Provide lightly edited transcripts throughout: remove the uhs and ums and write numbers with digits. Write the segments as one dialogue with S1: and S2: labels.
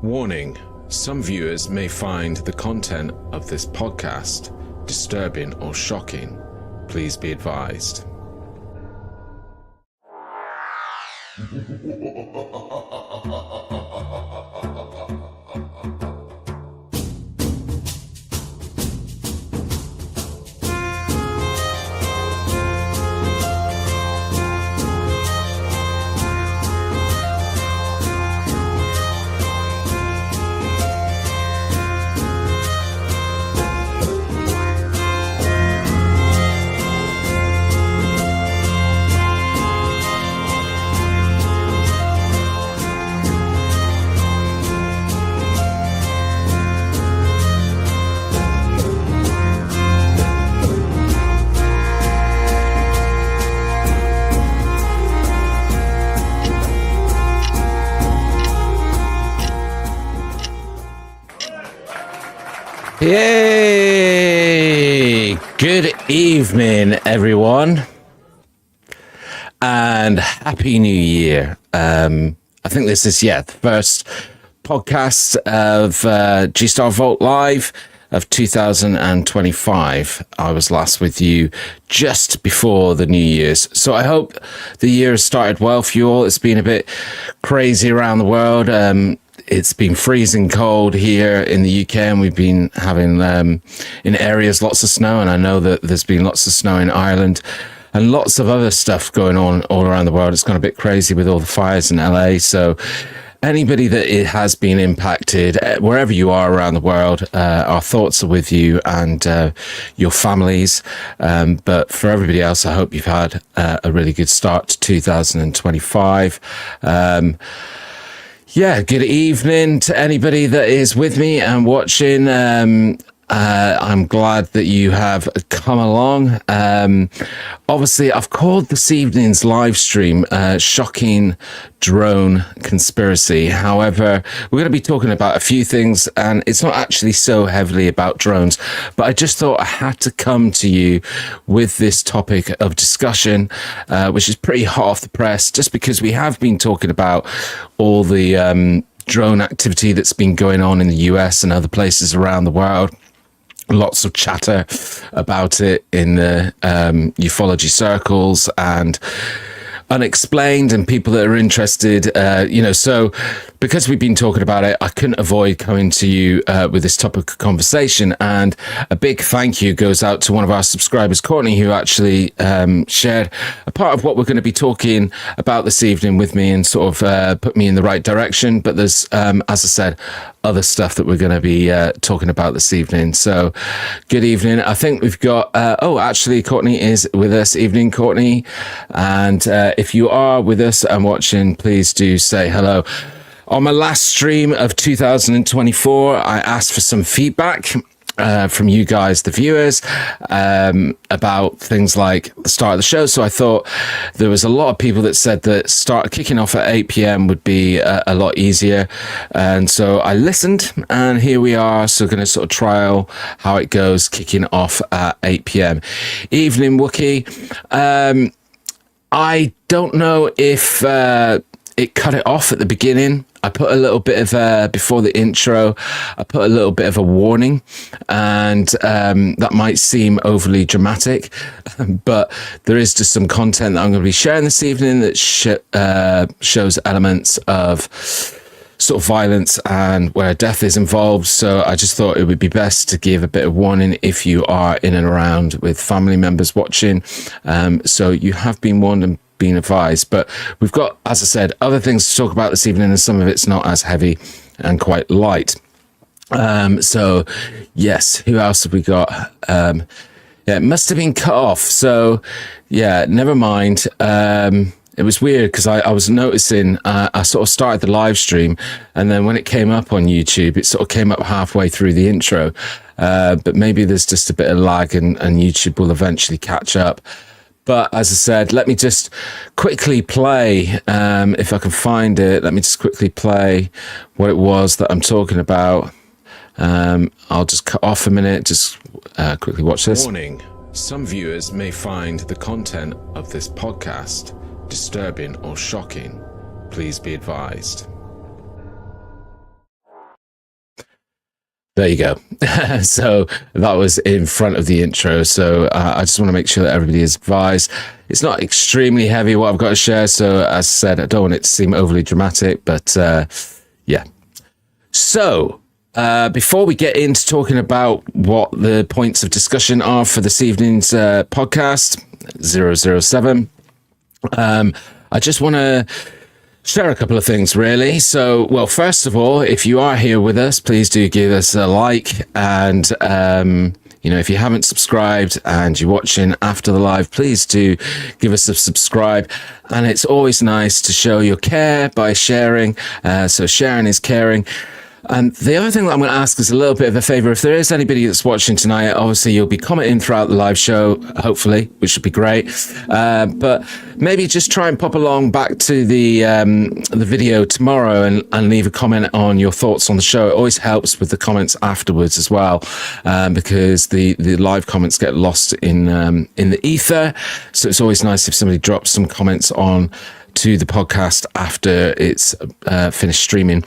S1: Warning, some viewers may find the content of this podcast disturbing or shocking. Please be advised. Yay! Good evening, everyone, and Happy New Year. I think this is, the first podcast of G-Star Vault Live of 2025. I was last with you just before the New Year's. So I hope the year has started well for you all. It's been a bit crazy around the world. It's been freezing cold here in the UK, and we've been having, in areas, lots of snow. And I know that there's been lots of snow in Ireland and lots of other stuff going on all around the world. It's gone a bit crazy with all the fires in LA. So anybody that it has been impacted, wherever you are around the world, our thoughts are with you and your families. But for everybody else, I hope you've had a really good start to 2025. Good evening to anybody that is with me and watching. I'm glad that you have come along. Obviously, I've called this evening's live stream Shocking Drone Conspiracy. However, we're going to be talking about a few things, and it's not actually so heavily about drones, but I just thought I had to come to you with this topic of discussion, which is pretty hot off the press, just because we have been talking about all the drone activity that's been going on in the US and other places around the world. Lots of chatter about it in the ufology circles and unexplained, and people that are interested, so because we've been talking about it, I couldn't avoid coming to you with this topic of conversation. And a big thank you goes out to one of our subscribers, Courtney, who actually shared a part of what we're going to be talking about this evening with me and sort of put me in the right direction. But there's, as I said, other stuff that we're going to be talking about this evening. So good evening. I think we've got, actually Courtney is with us. Evening, Courtney. And if you are with us and watching, please do say hello. On my last stream of 2024, I asked for some feedback from you guys, the viewers, about things like the start of the show. So I thought there was a lot of people that said that kicking off at 8 p.m. would be a lot easier. And so I listened, and here we are. So going to sort of trial how it goes, kicking off at 8 p.m. Evening, Wookie. I don't know if it cut it off at the beginning. I put a little bit of before the intro, I put a little bit of a warning, and that might seem overly dramatic, but there is just some content that I'm going to be sharing this evening that shows elements of sort of violence and where death is involved. So I just thought it would be best to give a bit of warning if you are in and around with family members watching. So you have been warned and been advised, but we've got, as I said, other things to talk about this evening, and some of it's not as heavy and quite light. So yes, who else have we got? It must have been cut off. So yeah, never mind. It was weird because I was noticing, I sort of started the live stream, and then when it came up on YouTube, it sort of came up halfway through the intro. But maybe there's just a bit of lag, and YouTube will eventually catch up. But as I said, let me just quickly play, if I can find it, let me just quickly play what it was that I'm talking about. I'll just cut off a minute, just quickly watch this. Warning, some viewers may find the content of this podcast disturbing or shocking. Please be advised. There you go. So that was in front of the intro. So I just want to make sure that everybody is advised. It's not extremely heavy what I've got to share. So as I said, I don't want it to seem overly dramatic, but yeah. So before we get into talking about what the points of discussion are for this evening's podcast, 007, I just want to share a couple of things, really. So, well, first of all, if you are here with us, please do give us a like. And, if you haven't subscribed and you're watching after the live, please do give us a subscribe. And it's always nice to show your care by sharing. So sharing is caring. And the other thing that I'm going to ask is a little bit of a favor. If there is anybody that's watching tonight, obviously you'll be commenting throughout the live show, hopefully, which would be great. But maybe just try and pop along back to the video tomorrow and leave a comment on your thoughts on the show. It always helps with the comments afterwards as well, because the live comments get lost in the ether. So it's always nice if somebody drops some comments on to the podcast after it's finished streaming.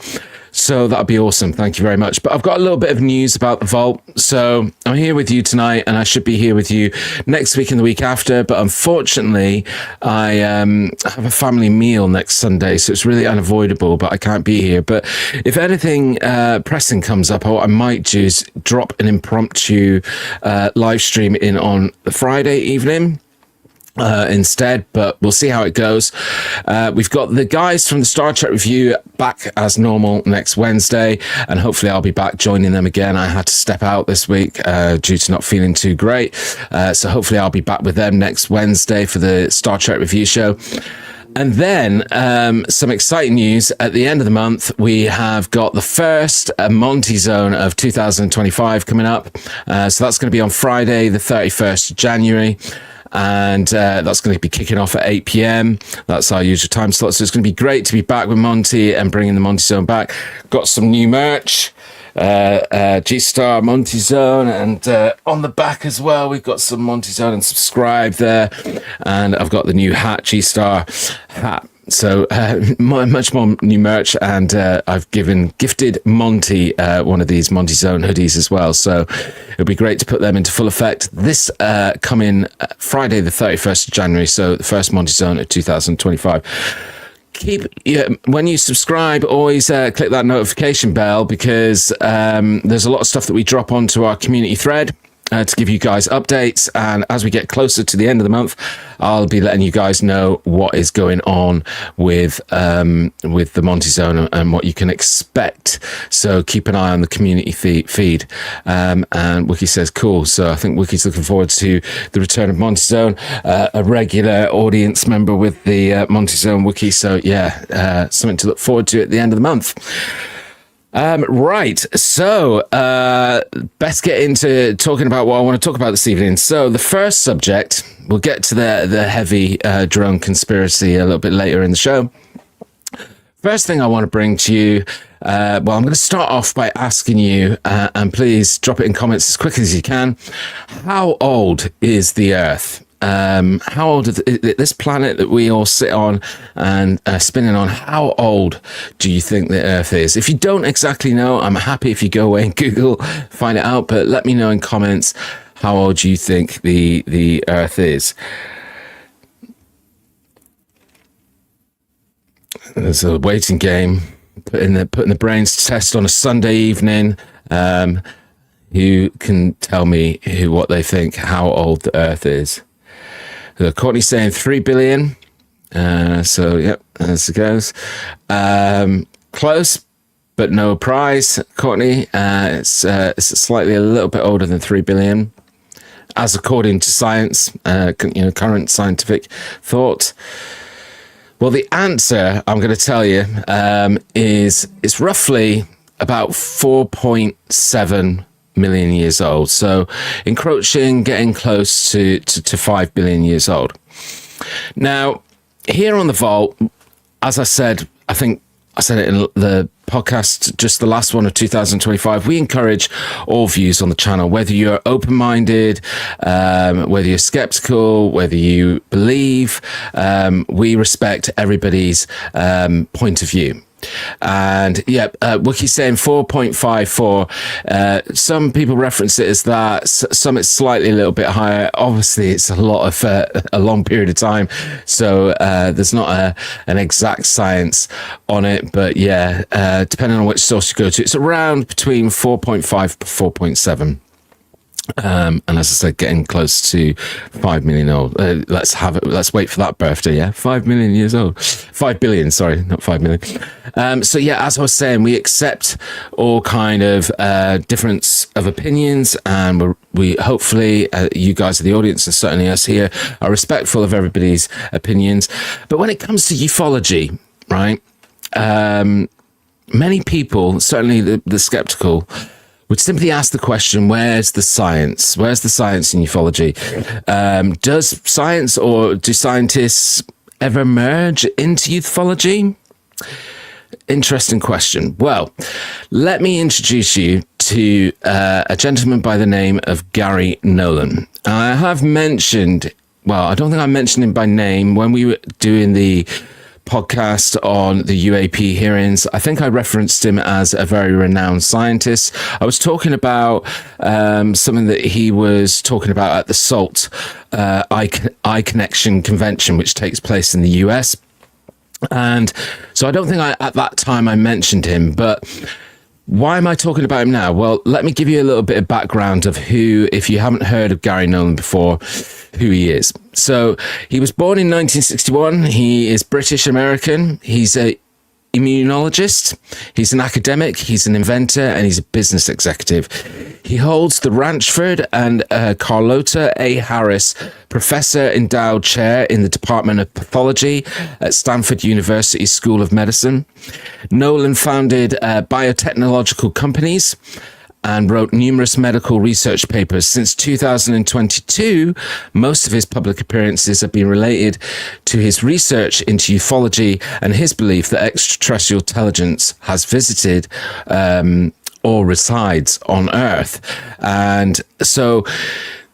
S1: So that'd be awesome. Thank you very much. But I've got a little bit of news about the vault. So I'm here with you tonight, and I should be here with you next week and the week after. But unfortunately, I have a family meal next Sunday, so it's really unavoidable, but I can't be here. But if anything pressing comes up, what I might do is drop an impromptu live stream in on the Friday evening. Instead, but we'll see how it goes. We've got the guys from the Star Trek Review back as normal next Wednesday, and hopefully I'll be back joining them again. I had to step out this week due to not feeling too great, so hopefully I'll be back with them next Wednesday for the Star Trek Review show. And then some exciting news. At the end of the month, we have got the first Monty Zone of 2025 coming up. So that's going to be on Friday, the 31st of January. And that's going to be kicking off at 8 p.m. That's our usual time slot. So it's going to be great to be back with Monty and bringing the Monty Zone back. Got some new merch, G-Star Monty Zone, and on the back as well, we've got some Monty Zone and subscribe there. And I've got the new hat, G-Star hat. So much more new merch, and I've gifted Monty one of these Monty Zone hoodies as well. So it'll be great to put them into full effect this coming Friday, the 31st of January. So the first Monty Zone of 2025. When you subscribe, always click that notification bell, because there's a lot of stuff that we drop onto our community thread. To give you guys updates, and as we get closer to the end of the month, I'll be letting you guys know what is going on with the Monty Zone and what you can expect. So keep an eye on the community feed. And Wiki says cool. So I think Wiki's looking forward to the return of Monty Zone, a regular audience member with the Monty Zone Wiki. So yeah, something to look forward to at the end of the month. Right, so best get into talking about what I want to talk about this evening. So the first subject, we'll get to the heavy drone conspiracy a little bit later in the show. First thing I want to bring to you, I'm going to start off by asking you, and please drop it in comments as quickly as you can, how old is the Earth? How old is this planet that we all sit on and spinning on? How old do you think the Earth is? If you don't exactly know, I'm happy if you go away and Google, find it out, but let me know in comments how old you think the Earth is. There's a waiting game, putting the brains to test on a Sunday evening. Who can tell me what they think, how old the Earth is? Courtney's saying 3 billion. So, yep, as it goes. Close, but no prize, Courtney. It's slightly a little bit older than 3 billion, as according to science, current scientific thought. Well, the answer I'm going to tell you is it's roughly about 4.7 million years old. So encroaching, getting close to 5 billion years old. Now, here on the vault, as I said, I think I said it in the podcast, just the last one of 2025, we encourage all views on the channel, whether you're open-minded, whether you're skeptical, whether you believe, we respect everybody's point of view. And yeah, Wiki's saying 4.54. Some people reference it as that. Some it's slightly a little bit higher. Obviously, it's a lot of a long period of time, so there's not an exact science on it. But yeah, depending on which source you go to, it's around between 4.5 to 4.7. And as I said, getting close to 5 million old. Let's wait for that birthday. Yeah, 5 million years old. 5 billion. Sorry, not 5 million. So yeah, as I was saying, we accept all kind of difference of opinions, and we hopefully you guys are the audience, and certainly us here are respectful of everybody's opinions. But when it comes to ufology, right? Many people, certainly the skeptical, would simply ask the question, where's the science? Where's the science in ufology? Does science, or do scientists ever merge into ufology? Interesting question. Well, let me introduce you to a gentleman by the name of Gary Nolan. I have mentioned, well, I don't think I mentioned him by name when we were doing the podcast on the UAP hearings. I think I referenced him as a very renowned scientist. I was talking about something that he was talking about at the SALT Eye Connection Convention, which takes place in the US. And so I don't think at that time I mentioned him, but why am I talking about him now? Well, let me give you a little bit of background of who, if you haven't heard of Gary Nolan before, who he is. So he was born in 1961. He is British American. He's a immunologist. He's an academic. He's an inventor, and he's a business executive. He holds the Ranchford and Carlota A. Harris Professor Endowed Chair in the Department of Pathology at Stanford University School of Medicine. Nolan founded biotechnological companies and wrote numerous medical research papers. Since 2022, most of his public appearances have been related to his research into ufology and his belief that extraterrestrial intelligence has visited or resides on Earth. And so,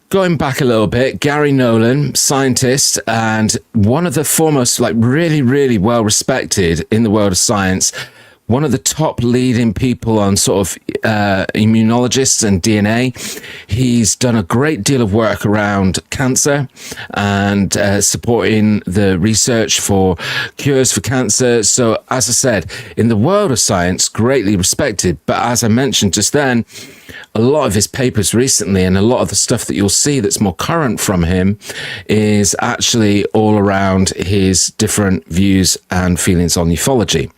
S1: going back a little bit, Gary Nolan, scientist, and one of the foremost, really, really well respected in the world of science, one of the top leading people on sort of immunologists and DNA. He's done a great deal of work around cancer and supporting the research for cures for cancer. So, as I said, in the world of science, greatly respected. But as I mentioned just then, a lot of his papers recently and a lot of the stuff that you'll see that's more current from him is actually all around his different views and feelings on ufology.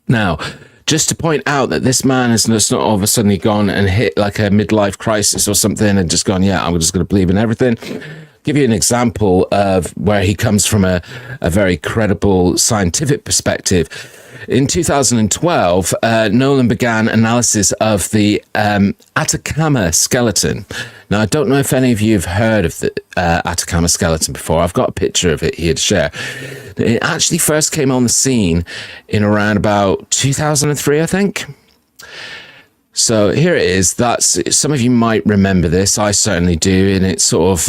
S1: Now, just to point out that this man has just not all of a sudden gone and hit like a midlife crisis or something and just gone, yeah, I'm just going to believe in everything. Give you an example of where he comes from a very credible scientific perspective. In 2012, Nolan began analysis of the Atacama skeleton. Now, I don't know if any of you have heard of the Atacama skeleton before. I've got a picture of it here to share. It actually first came on the scene in around about 2003, I think. So here it is. That's, some of you might remember this. I certainly do. And it sort of,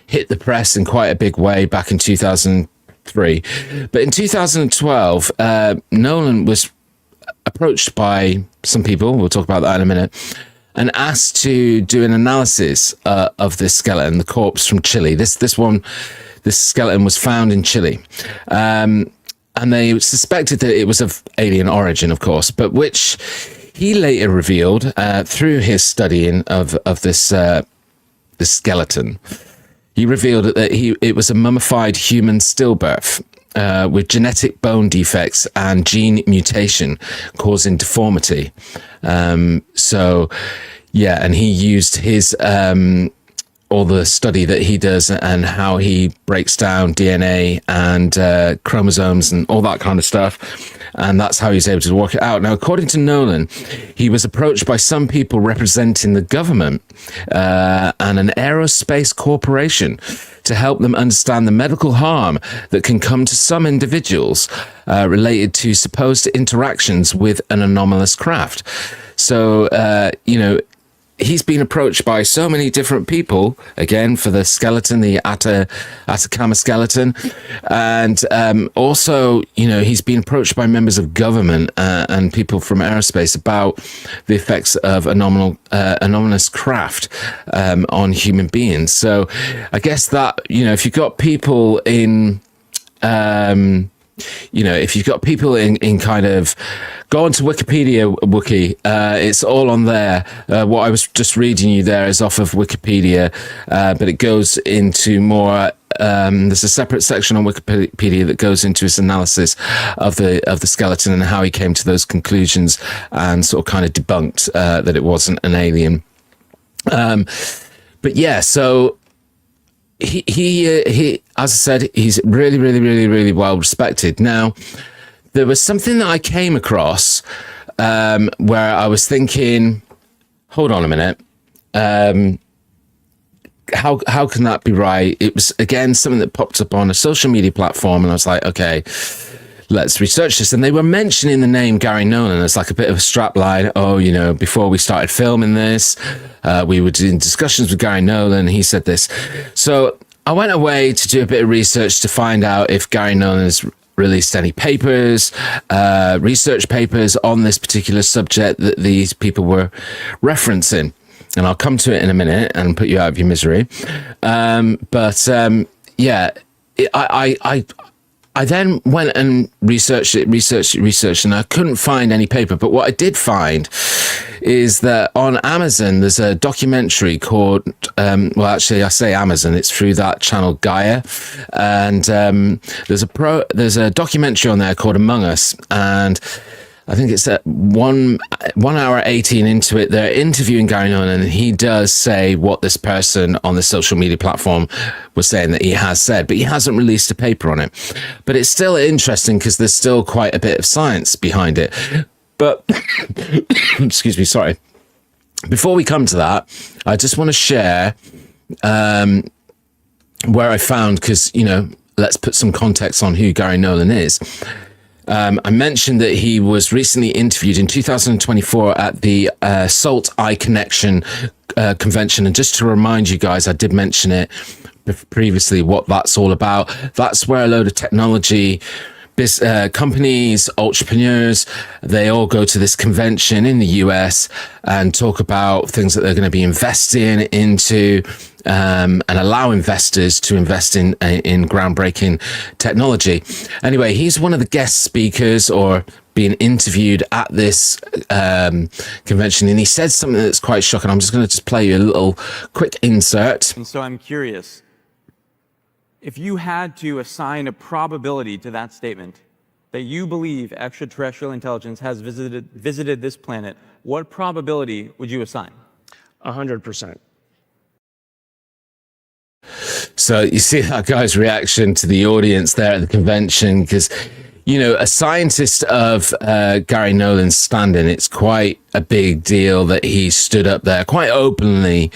S1: hit the press in quite a big way back in 2003. But in 2012, Nolan was approached by some people, we'll talk about that in a minute, and asked to do an analysis of this skeleton, the corpse from Chile. This skeleton was found in Chile. And they suspected that it was of alien origin, of course, but which he later revealed through his studying of this skeleton. He revealed that it was a mummified human stillbirth with genetic bone defects and gene mutation causing deformity. So, yeah, and he used his all the study that he does and how he breaks down DNA and chromosomes and all that kind of stuff. And that's how he's able to work it out. Now, according to Nolan, he was approached by some people representing the government and an aerospace corporation to help them understand the medical harm that can come to some individuals related to supposed interactions with an anomalous craft. So, he's been approached by so many different people, again, for the skeleton, the Atacama skeleton. And also, he's been approached by members of government and people from aerospace about the effects of anomalous craft on human beings. So I guess that, if you've got people in... if you've got people in kind of go onto Wikipedia wiki, it's all on there. What I was just reading you there is off of Wikipedia, but it goes into more. There's a separate section on Wikipedia that goes into his analysis of the skeleton and how he came to those conclusions and sort of kind of debunked that it wasn't an alien. But yeah, so. He, as I said, he's really, really, really, really well respected. Now, there was something that I came across where I was thinking, hold on a minute, how can that be right? It was, again, something that popped up on a social media platform, and I was like, okay, let's research this. And they were mentioning the name Gary Nolan as like a bit of a strap line. Oh, before we started filming this, we were doing discussions with Gary Nolan. He said this. So I went away to do a bit of research to find out if Gary Nolan has released any papers, research papers on this particular subject that these people were referencing. And I'll come to it in a minute and put you out of your misery. I then went and researched, and I couldn't find any paper. But what I did find is that on Amazon, there's a documentary called, I say Amazon, it's through that channel Gaia. And there's a documentary on there called Among Us. And I think it's at 1 hour 18 into it, they're interviewing Gary Nolan, and he does say what this person on the social media platform was saying that he has said, but he hasn't released a paper on it. But it's still interesting because there's still quite a bit of science behind it. But, excuse me, sorry. Before we come to that, I just want to share where I found, because, let's put some context on who Gary Nolan is. I mentioned that he was recently interviewed in 2024 at the Salt Eye Connection convention. And just to remind you guys, I did mention it previously, what that's all about. That's where a load of technology companies, entrepreneurs, they all go to this convention in the US and talk about things that they're going to be investing into, and allow investors to invest in groundbreaking technology. Anyway, he's one of the guest speakers or being interviewed at this convention, and he said something that's quite shocking. I'm just going to play you a little quick insert.
S2: And so I'm curious, if you had to assign a probability to that statement that you believe extraterrestrial intelligence has visited this planet, what probability would you assign?
S3: 100%.
S1: So you see that guy's reaction to the audience there at the convention, because, a scientist of Gary Nolan's standing, it's quite a big deal that he stood up there quite openly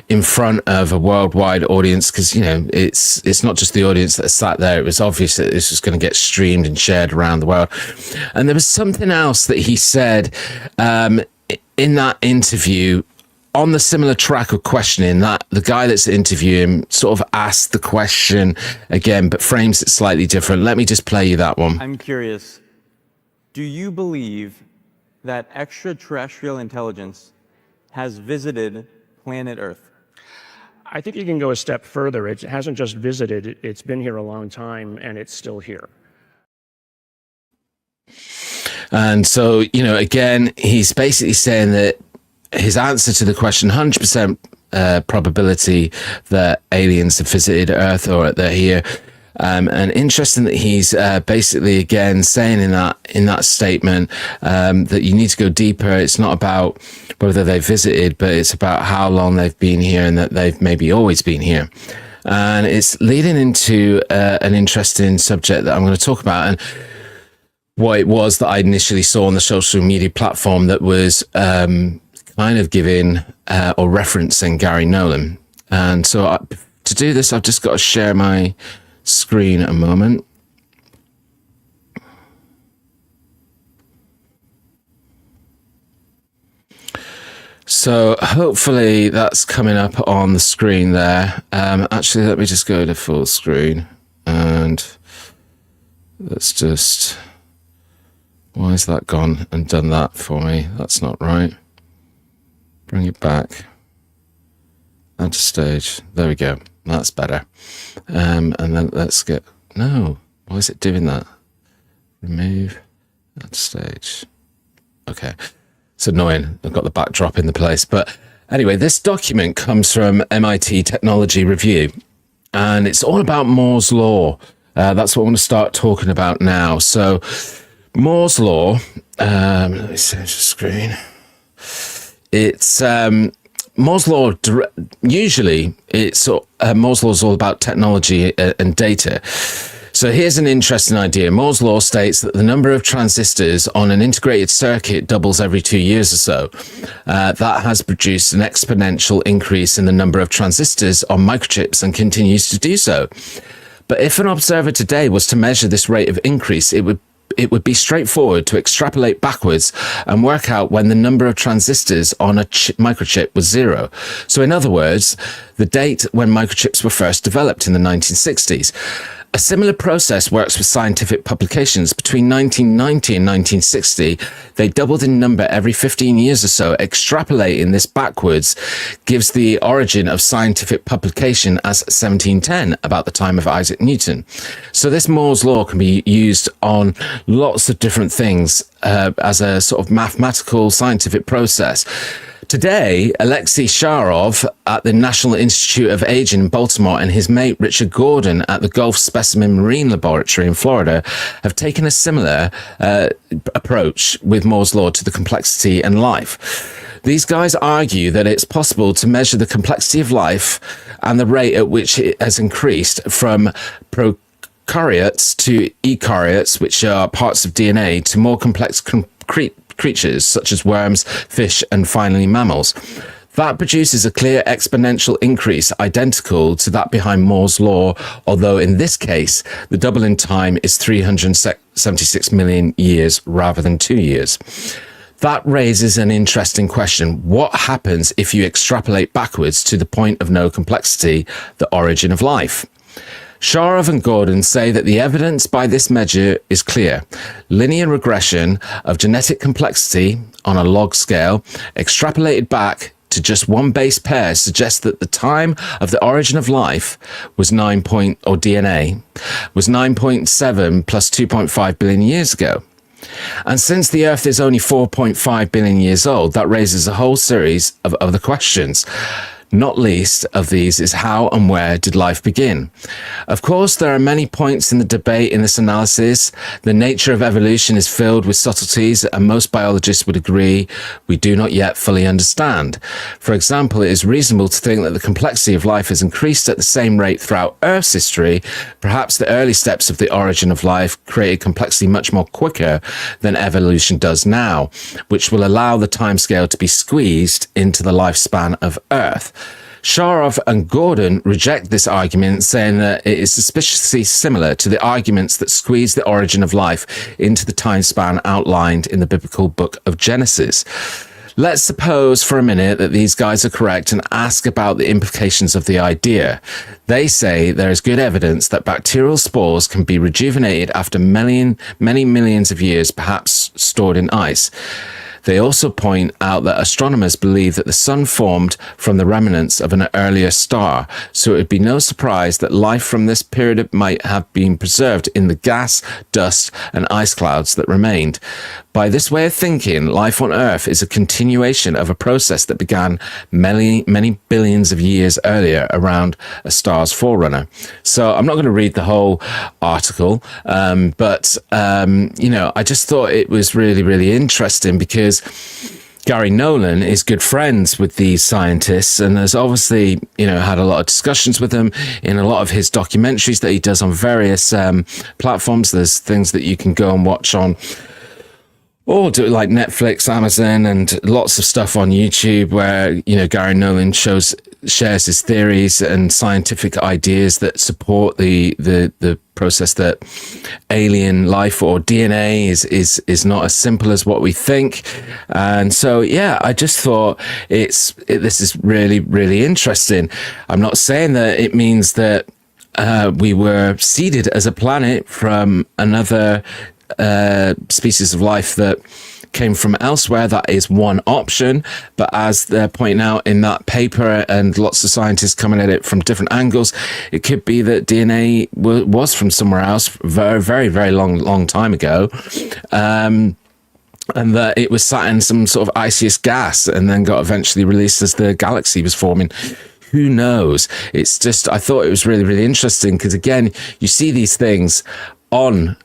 S1: in front of a worldwide audience, because, it's not just the audience that sat there. It was obvious that this was going to get streamed and shared around the world. And there was something else that he said in that interview, on the similar track of questioning, that the guy that's interviewing sort of asked the question again, but frames it slightly different. Let me just play you that one.
S2: I'm curious, do you believe that extraterrestrial intelligence has visited planet Earth?
S3: I think you can go a step further. It hasn't just visited, it's been here a long time, and it's still here.
S1: And so, again, he's basically saying that his answer to the question, 100% probability that aliens have visited Earth or they're here. And interesting that he's basically, again, saying in that statement that you need to go deeper. It's not about whether they visited, but it's about how long they've been here and that they've maybe always been here. And it's leading into an interesting subject that I'm going to talk about. And what it was that I initially saw on the social media platform that was kind of giving or referencing Gary Nolan. And so to do this, I've just got to share my screen a moment. So hopefully that's coming up on the screen there. Actually, let me just go to full screen and let's just... Why has that gone and done that for me? That's not right. Bring it back. Add to stage. There we go. That's better. And then let's get... No. Why is it doing that? Remove. Add to stage. Okay. It's annoying. I've got the backdrop in the place. But anyway, this document comes from MIT Technology Review. And it's all about Moore's Law. That's what I want to start talking about now. So... Moore's Law, let me change the screen. It's Moore's Law. Usually, Moore's Law is all about technology and data. So here's an interesting idea. Moore's Law states that the number of transistors on an integrated circuit doubles every 2 years or so. That has produced an exponential increase in the number of transistors on microchips and continues to do so. But if an observer today was to measure this rate of increase, it would be straightforward to extrapolate backwards and work out when the number of transistors on a microchip was 0. So in other words, the date when microchips were first developed in the 1960s. A similar process works with scientific publications. Between 1990 and 1960, they doubled in number every 15 years or so. Extrapolating this backwards gives the origin of scientific publication as 1710, about the time of Isaac Newton. So this Moore's Law can be used on lots of different things as a sort of mathematical scientific process. Today, Alexei Sharov at the National Institute of Aging in Baltimore and his mate Richard Gordon at the Gulf Specimen Marine Laboratory in Florida have taken a similar approach with Moore's Law to the complexity and life. These guys argue that it's possible to measure the complexity of life and the rate at which it has increased from prokaryotes to eukaryotes, which are parts of DNA, to more complex creatures such as worms, fish, and finally mammals. That produces a clear exponential increase identical to that behind Moore's Law, although in this case, the double in time is 376 million years rather than 2 years. That raises an interesting question. What happens if you extrapolate backwards to the point of no complexity, the origin of life? Sharov and Gordon say that the evidence by this measure is clear. Linear regression of genetic complexity on a log scale, extrapolated back to just one base pair, suggests that the time of the origin of life was DNA was 9.7 plus 2.5 billion years ago. And since the Earth is only 4.5 billion years old, that raises a whole series of other questions. Not least of these is how and where did life begin? Of course, there are many points in the debate in this analysis. The nature of evolution is filled with subtleties, and most biologists would agree we do not yet fully understand. For example, it is reasonable to think that the complexity of life has increased at the same rate throughout Earth's history. Perhaps the early steps of the origin of life created complexity much more quicker than evolution does now, which will allow the timescale to be squeezed into the lifespan of Earth. Sharov and Gordon reject this argument, saying that it is suspiciously similar to the arguments that squeeze the origin of life into the time span outlined in the biblical book of Genesis. Let's suppose for a minute that these guys are correct and ask about the implications of the idea. They say there is good evidence that bacterial spores can be rejuvenated after many millions of years, perhaps stored in ice. They also point out that astronomers believe that the sun formed from the remnants of an earlier star, so it would be no surprise that life from this period might have been preserved in the gas, dust, and ice clouds that remained. By this way of thinking, life on Earth is a continuation of a process that began many billions of years earlier around a star's forerunner. So I'm not going to read the whole article, but I just thought it was really, really interesting because Gary Nolan is good friends with these scientists and has obviously, had a lot of discussions with them in a lot of his documentaries that he does on various platforms. There's things that you can go and watch on or do it like Netflix, Amazon, and lots of stuff on YouTube where, Gary Nolan shows shares his theories and scientific ideas that support the process that alien life or DNA is not as simple as what we think. And so, yeah, I just thought this is really, really interesting. I'm not saying that it means that we were seeded as a planet from another species of life that came from elsewhere. That is one option, but as they're pointing out in that paper, and lots of scientists coming at it from different angles, it could be that DNA was from somewhere else very, very, very long time ago, and that it was sat in some sort of iceous gas and then got eventually released as the galaxy was forming. Who knows? It's just, I thought it was really, really interesting because, again, you see these things on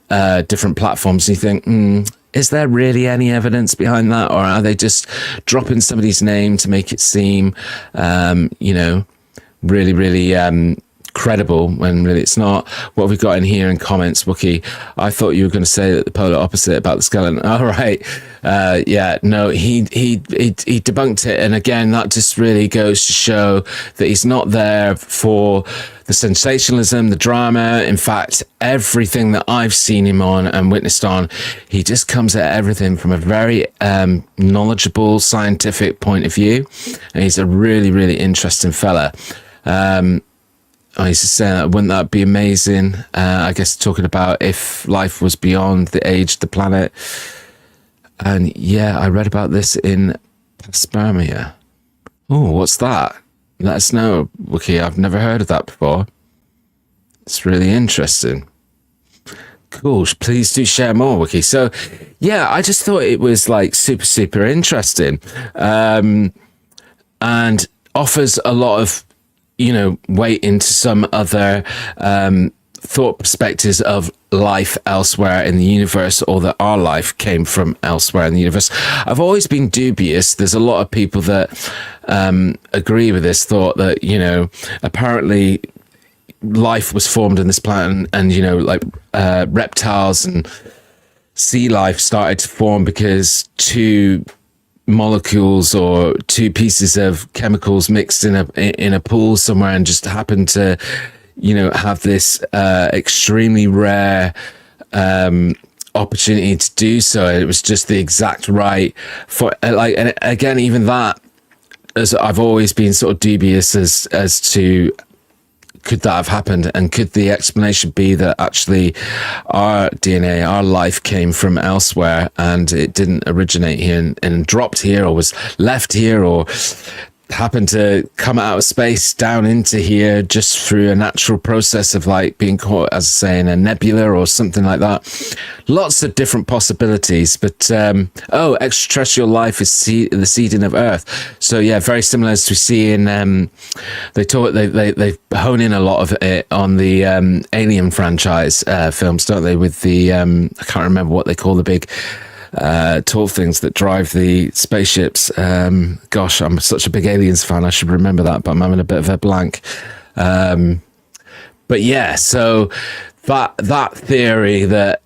S1: different platforms and you think, is there really any evidence behind that? Or are they just dropping somebody's name to make it seem, really, really credible when really it's not? What have we got in here in comments, Wookie? I thought you were going to say that the polar opposite about the skeleton. All right. Yeah, no, he debunked it. And again, that just really goes to show that he's not there for the sensationalism, the drama. In fact, everything that I've seen him on and witnessed on, he just comes at everything from a very knowledgeable, scientific point of view. And he's a really, really interesting fella. I used to say that, wouldn't that be amazing? I guess talking about if life was beyond the age of the planet. And yeah, I read about this in Panspermia. Oh, what's that? Let us know, Wookie. I've never heard of that before. It's really interesting. Cool. Please do share more, Wookie. So yeah, I just thought it was like super, super interesting. And offers a lot of, weight into some other thought perspectives of life elsewhere in the universe, or that our life came from elsewhere in the universe. I've always been dubious. There's a lot of people that agree with this thought that, apparently life was formed in this planet and reptiles and sea life started to form because two molecules or two pieces of chemicals mixed in a pool somewhere and just happened to have this extremely rare opportunity to do so. It was just the exact right for and again, even that, as I've always been sort of dubious as to, could that have happened? And could the explanation be that actually our DNA, our life came from elsewhere and it didn't originate here and dropped here, or was left here, or happened to come out of space down into here just through a natural process of like being caught, as I say, in a nebula or something like that? Lots of different possibilities, but extraterrestrial life is the seeding of Earth. So yeah, very similar as we see in they hone in a lot of it on the Alien franchise films, don't they? With the I can't remember what they call the big tall things that drive the spaceships. Gosh, I'm such a big Aliens fan. I should remember that, but I'm having a bit of a blank. But yeah, so that theory that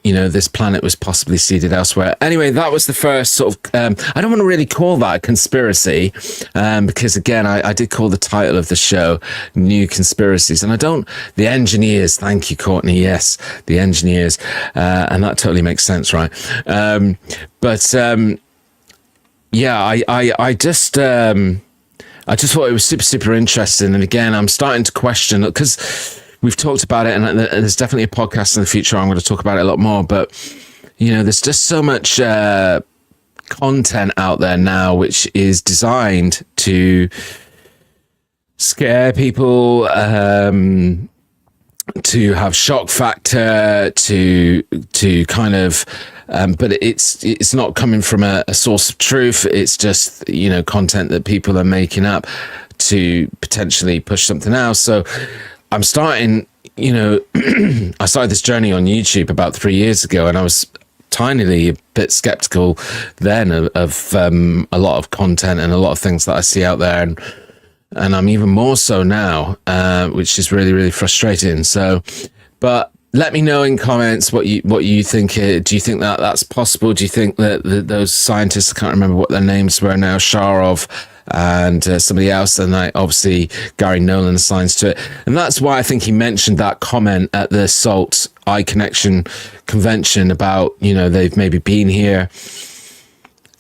S1: this planet was possibly seeded elsewhere. Anyway, that was the first sort of I don't want to really call that a conspiracy, because again, I did call the title of the show New Conspiracies, and the engineers, thank you, Courtney, yes, the engineers, and that totally makes sense, right? Yeah, I just thought it was super, super interesting. And again, I'm starting to question, because we've talked about it, and there's definitely a podcast in the future I'm going to talk about it a lot more, but there's just so much content out there now which is designed to scare people, to have shock factor, to kind of but it's not coming from a source of truth. It's just content that people are making up to potentially push something else. So I'm starting, I started this journey on YouTube about 3 years ago, and I was tinily a bit skeptical then of a lot of content and a lot of things that I see out there, and I'm even more so now, which is really, really frustrating. So, but let me know in comments what you think. Do you think that that's possible? Do you think that those scientists, I can't remember what their names were now, Sharov, and somebody else, and obviously Gary Nolan assigns to it. And that's why I think he mentioned that comment at the SALT Eye Connection convention about, they've maybe been here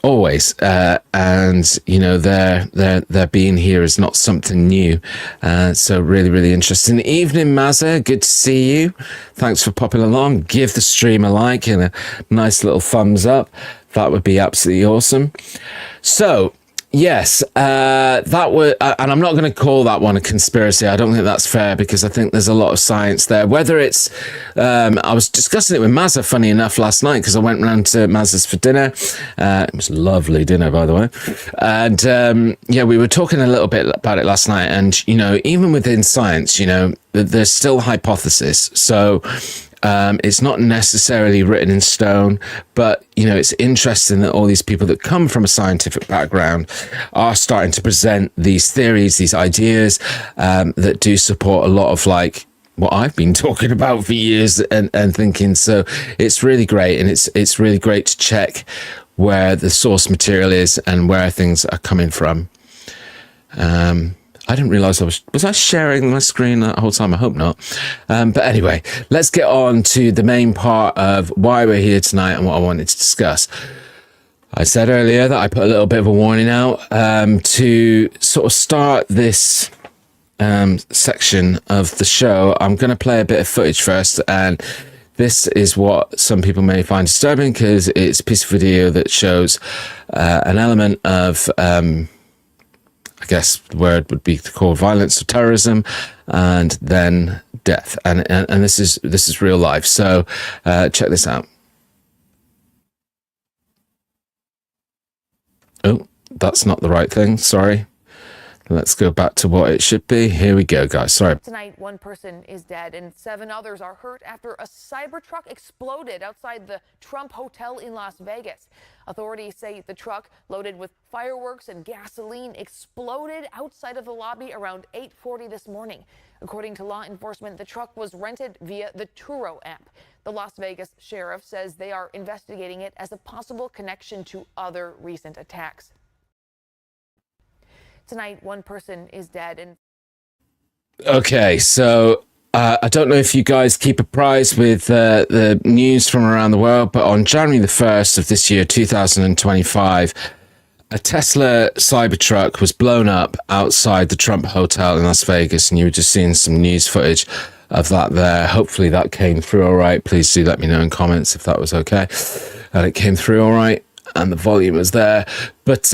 S1: always, and their being here is not something new. So really, really interesting. Evening, Mazza, good to see you. Thanks for popping along. Give the stream a like and a nice little thumbs up. That would be absolutely awesome. So yes, that was, and I'm not going to call that one a conspiracy. I don't think that's fair, because I think there's a lot of science there. Whether it's, I was discussing it with Mazza, funny enough, last night, because I went round to Mazza's for dinner. It was a lovely dinner, by the way. And we were talking a little bit about it last night. And, even within science, there's still hypothesis. So it's not necessarily written in stone, but it's interesting that all these people that come from a scientific background are starting to present these theories, these ideas that do support a lot of what I've been talking about for years and thinking. So it's really great, and it's really great to check where the source material is and where things are coming from. I didn't realize was I sharing my screen that whole time? I hope not. But anyway, let's get on to the main part of why we're here tonight and what I wanted to discuss. I said earlier that I put a little bit of a warning out to sort of start this section of the show. I'm going to play a bit of footage first, and this is what some people may find disturbing, because it's a piece of video that shows an element of I guess the word would be called violence or terrorism, and then death. And this is real life. So check this out. Oh, that's not the right thing. Sorry. Let's go back to what it should be. Here we go, guys. Sorry.
S4: Tonight, one person is dead and 7 others are hurt after a Cybertruck exploded outside the Trump Hotel in Las Vegas. Authorities say the truck, loaded with fireworks and gasoline, exploded outside of the lobby around 8:40 this morning. According to law enforcement, the truck was rented via the Turo app. The Las Vegas sheriff says they are investigating it as a possible connection to other recent attacks. Tonight, one person is dead. And
S1: okay, so I don't know if you guys keep apprised with the news from around the world, but on January the 1st of this year, 2025, a Tesla Cybertruck was blown up outside the Trump Hotel in Las Vegas, and you were just seeing some news footage of that there. Hopefully that came through all right. Please do let me know in comments if that was okay, and it came through all right, and the volume was there. But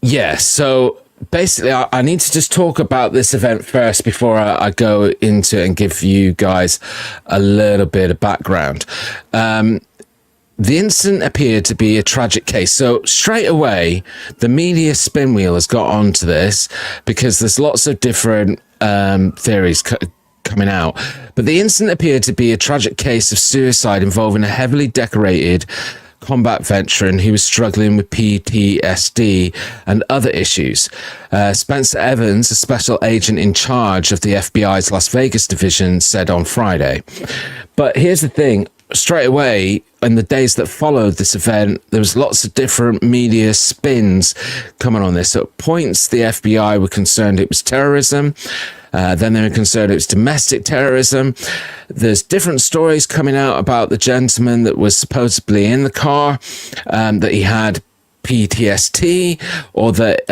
S1: yeah, so basically, I need to just talk about this event first before I go into it and give you guys a little bit of background. The incident appeared to be a tragic case. So straight away, the media spin wheel has got onto this, because there's lots of different theories coming out. But the incident appeared to be a tragic case of suicide involving a heavily decorated combat veteran who was struggling with PTSD and other issues. Spencer Evans, a special agent in charge of the FBI's Las Vegas division, said on Friday. But here's the thing. Straight away, in the days that followed this event, there was lots of different media spins coming on this. So at points, the FBI were concerned it was terrorism. Then they were concerned it was domestic terrorism. There's different stories coming out about the gentleman that was supposedly in the car, that he had PTSD, or that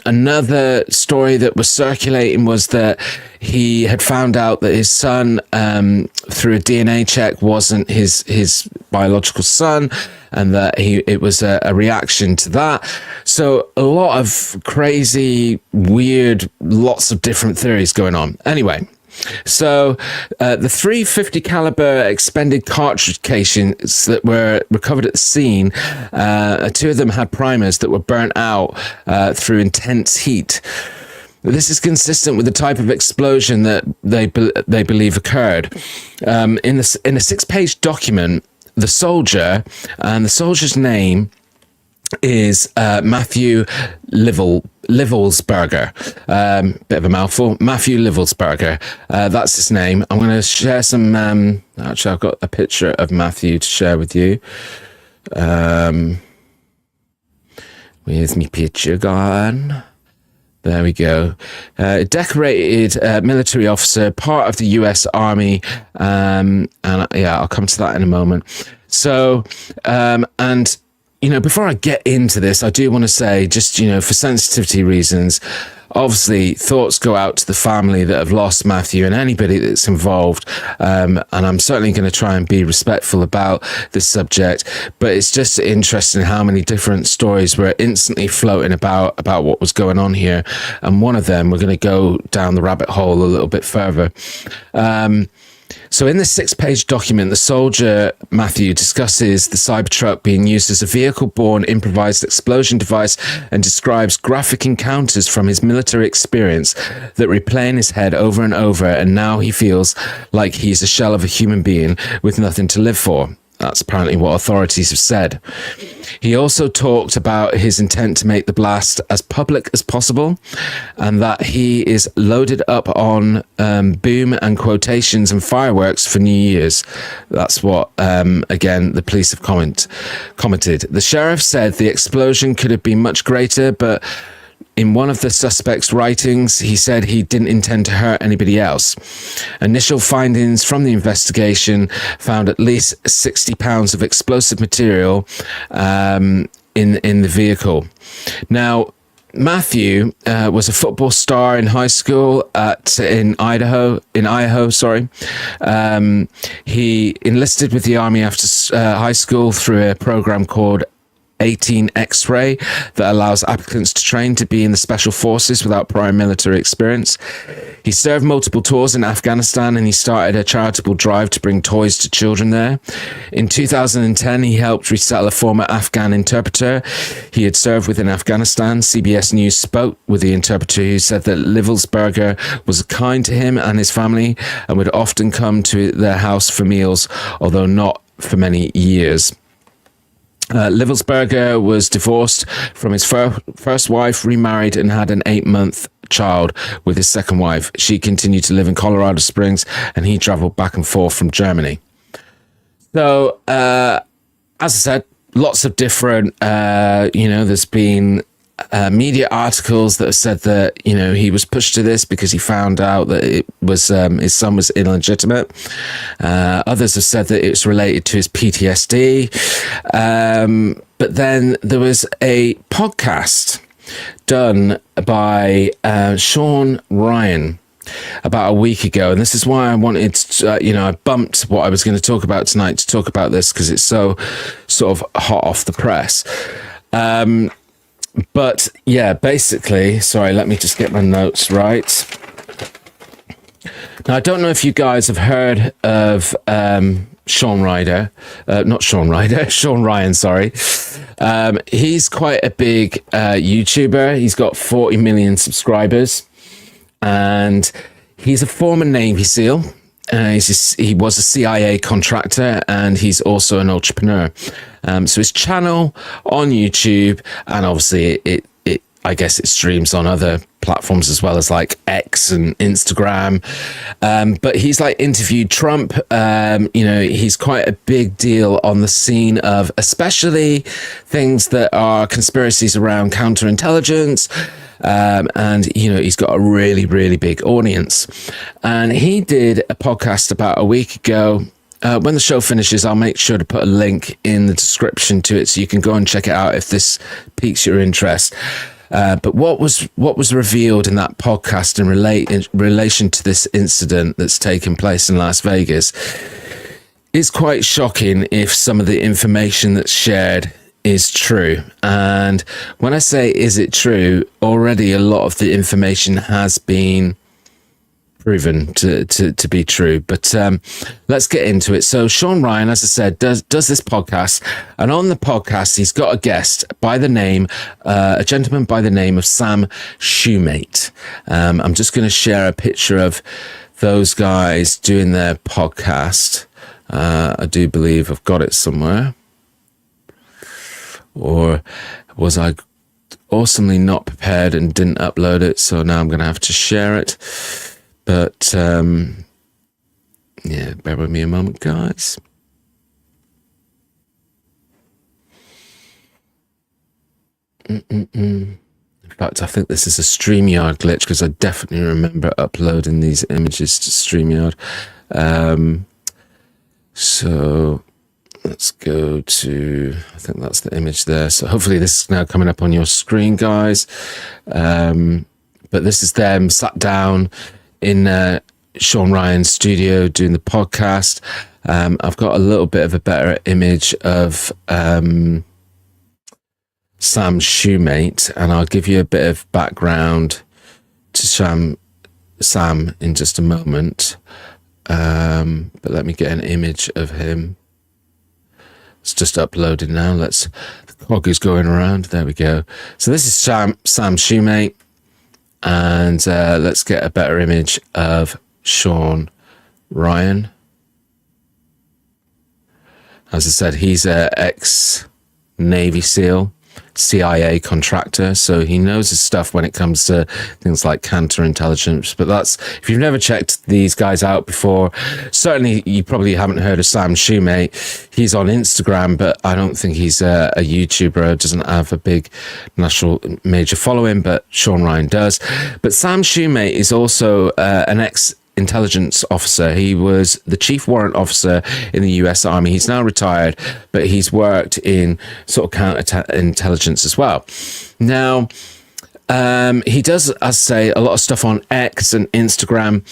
S1: another story that was circulating was that he had found out that his son, through a DNA check, wasn't his biological son, and that it was a reaction to that. So a lot of crazy, weird, lots of different theories going on. Anyway, so the 350 caliber expended cartridge casings that were recovered at the scene, 2 of them had primers that were burnt out through intense heat. This is consistent with the type of explosion that they believe occurred. In a 6-page document, the soldier, and the soldier's name is Matthew Livelsberger. Bit of a mouthful. Matthew Livelsberger. That's his name. I'm going to share some. Actually, I've got a picture of Matthew to share with you. Where's my picture gone? There we go. Decorated military officer, part of the U.S. Army, and yeah, I'll come to that in a moment. So, and you know, before I get into this, I do want to say, just, you know, for sensitivity reasons, obviously thoughts go out to the family that have lost Matthew and anybody that's involved. And I'm certainly going to try and be respectful about this subject, but it's just interesting how many different stories were instantly floating about what was going on here. And one of them, we're going to go down the rabbit hole a little bit further. So in this 6-page document, the soldier, Matthew, discusses the Cybertruck being used as a vehicle-borne improvised explosion device and describes graphic encounters from his military experience that replay in his head over and over, and now he feels like he's a shell of a human being with nothing to live for. That's apparently what authorities have said. He also talked about his intent to make the blast as public as possible, and that he is loaded up on boom and quotations and fireworks for New Year's. That's what, again, the police have commented. The sheriff said the explosion could have been much greater, but in one of the suspect's writings, he said he didn't intend to hurt anybody else. Initial findings from the investigation found at least 60 pounds of explosive material in the vehicle. Now, Matthew was a football star in high school in Idaho. He enlisted with the Army after high school through a program called 18 X-ray that allows applicants to train to be in the special forces without prior military experience. He served multiple tours in Afghanistan, and he started a charitable drive to bring toys to children there. In 2010, he helped resettle a former Afghan interpreter. He had served within Afghanistan. CBS News spoke with the interpreter, who said that Livelsberger was kind to him and his family and would often come to their house for meals, although not for many years. Livelsberger was divorced from his first wife, remarried, and had an 8-month child with his second wife. She continued to live in Colorado Springs, and he traveled back and forth from Germany. So, as I said, lots of different, there's been media articles that have said that, you know, he was pushed to this because he found out that it was his son was illegitimate. Others have said that it's related to his PTSD. But then there was a podcast done by Shawn Ryan about a week ago, and this is why I wanted to, I bumped what I was going to talk about tonight to talk about this, because it's so sort of hot off the press. But yeah, basically, sorry, let me just get my notes right. Now, I don't know if you guys have heard of Shawn Ryan, sorry. He's quite a big YouTuber. He's got 40 million subscribers, and he's a former Navy SEAL. He was a CIA contractor, and he's also an entrepreneur. So his channel on YouTube, and obviously I guess it streams on other platforms as well as like X and Instagram. But he's like interviewed Trump. He's quite a big deal on the scene of especially things that are conspiracies around counterintelligence. And he's got a really, really big audience. And he did a podcast about a week ago. When the show finishes, I'll make sure to put a link in the description to it so you can go and check it out if this piques your interest. But what was revealed in that podcast in relation to this incident that's taken place in Las Vegas is quite shocking if some of the information that's shared is true. And when I say is it true, already a lot of the information has been proven to be true. But let's get into it. So Shawn Ryan, as I said, does this podcast, and on the podcast he's got a guest by the name, a gentleman by the name of Sam Shoemate. I'm just going to share a picture of those guys doing their podcast. I do believe I've got it somewhere. Or was I awesomely not prepared and didn't upload it? So now I'm going to have to share it. But, bear with me a moment, guys. In fact, I think this is a StreamYard glitch because I definitely remember uploading these images to StreamYard. So let's go to, I think that's the image there. So hopefully this is now coming up on your screen, guys. But this is them sat down in Shawn Ryan's studio doing the podcast. I've got a little bit of a better image of Sam's shoemate, and I'll give you a bit of background to Sam in just a moment. But let me get an image of him. It's just uploaded now. The cog is going around. There we go. So this is Sam's shoemate, and let's get a better image of Shawn Ryan. As I said, he's an ex-Navy SEAL, CIA contractor, so he knows his stuff when it comes to things like counterintelligence. But if you've never checked these guys out before, certainly you probably haven't heard of Sam Shoemate. He's on Instagram, but I don't think he's a YouTuber. Doesn't have a big national major following, but Shawn Ryan does. But Sam Shoemate is also an ex-intelligence officer. He was the chief warrant officer in the US Army. He's now retired, but he's worked in sort of counterintelligence as well. Now, he does, as I say, a lot of stuff on X and Instagram.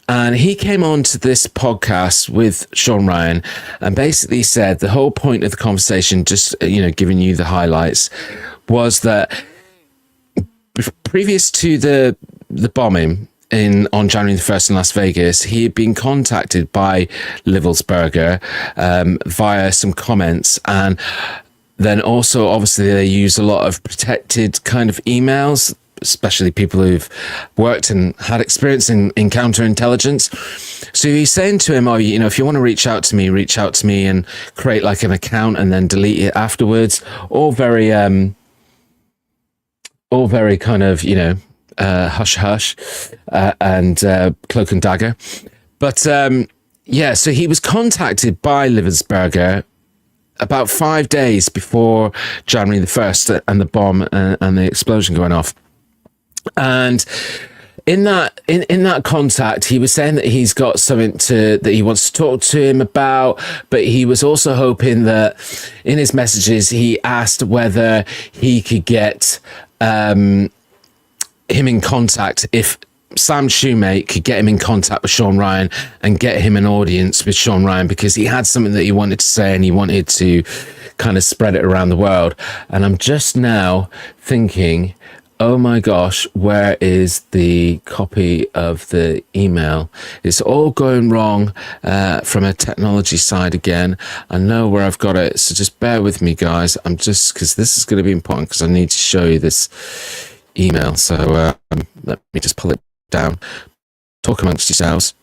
S1: And he came on to this podcast with Shawn Ryan and basically said the whole point of the conversation, just, giving you the highlights, was that previous to the bombing on January the 1st in Las Vegas, he had been contacted by Livelsberger via some comments, and then also obviously they use a lot of protected kind of emails, especially people who've worked and had experience in counterintelligence. So he's saying to him, if you want to reach out to me and create like an account and then delete it afterwards. All very kind of, hush hush and cloak and dagger. But so he was contacted by Livelsberger about 5 days before January the 1st and the bomb and the explosion going off. And in that contact, he was saying that he's got something that he wants to talk to him about, but he was also hoping that in his messages, he asked whether he could get him in contact, if Sam Shoemate could get him in contact with Shawn Ryan and get him an audience with Shawn Ryan, because he had something that he wanted to say and he wanted to kind of spread it around the world. And I'm just now thinking, oh my gosh, where is the copy of the email? It's all going wrong from a technology side again. I know where I've got it, so just bear with me, guys. Because this is going to be important, because I need to show you this email. So let me just pull it down. Talk amongst yourselves.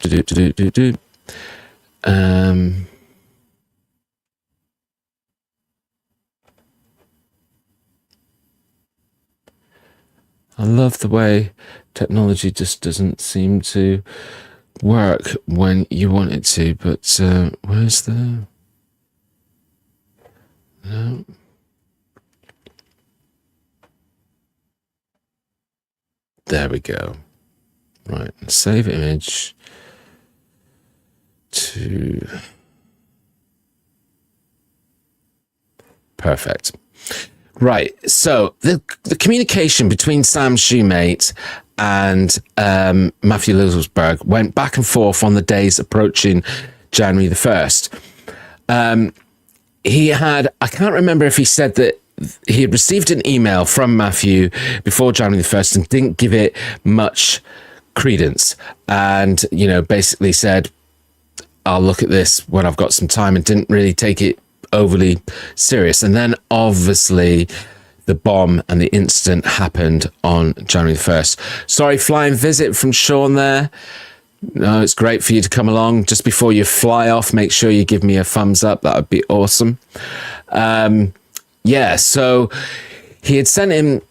S1: I love the way technology just doesn't seem to work when you want it to, but where's the... No. There we go. Right, save image to... Perfect. Right, so the communication between Sam Shoemate and Matthew Livelsberg went back and forth on the days approaching January the 1st. He had, I can't remember if he said that he had received an email from Matthew before January the 1st and didn't give it much credence, and, basically said, I'll look at this when I've got some time, and didn't really take it overly serious. And then obviously the bomb and the incident happened on January the 1st. Sorry, flying visit from Shawn there. No, it's great for you to come along. Just before you fly off, make sure you give me a thumbs up. That would be awesome. So he had sent him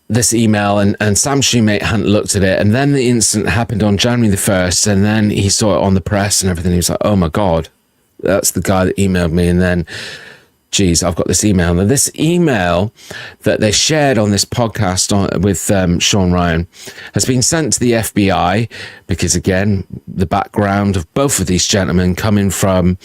S1: this email, and Sam Shoemate hadn't looked at it. And then the incident happened on January the 1st, and then he saw it on the press and everything. He was like, oh my God, that's the guy that emailed me. And then geez, I've got this email. Now, this email that they shared on this podcast with Shawn Ryan has been sent to the FBI because, again, the background of both of these gentlemen coming from,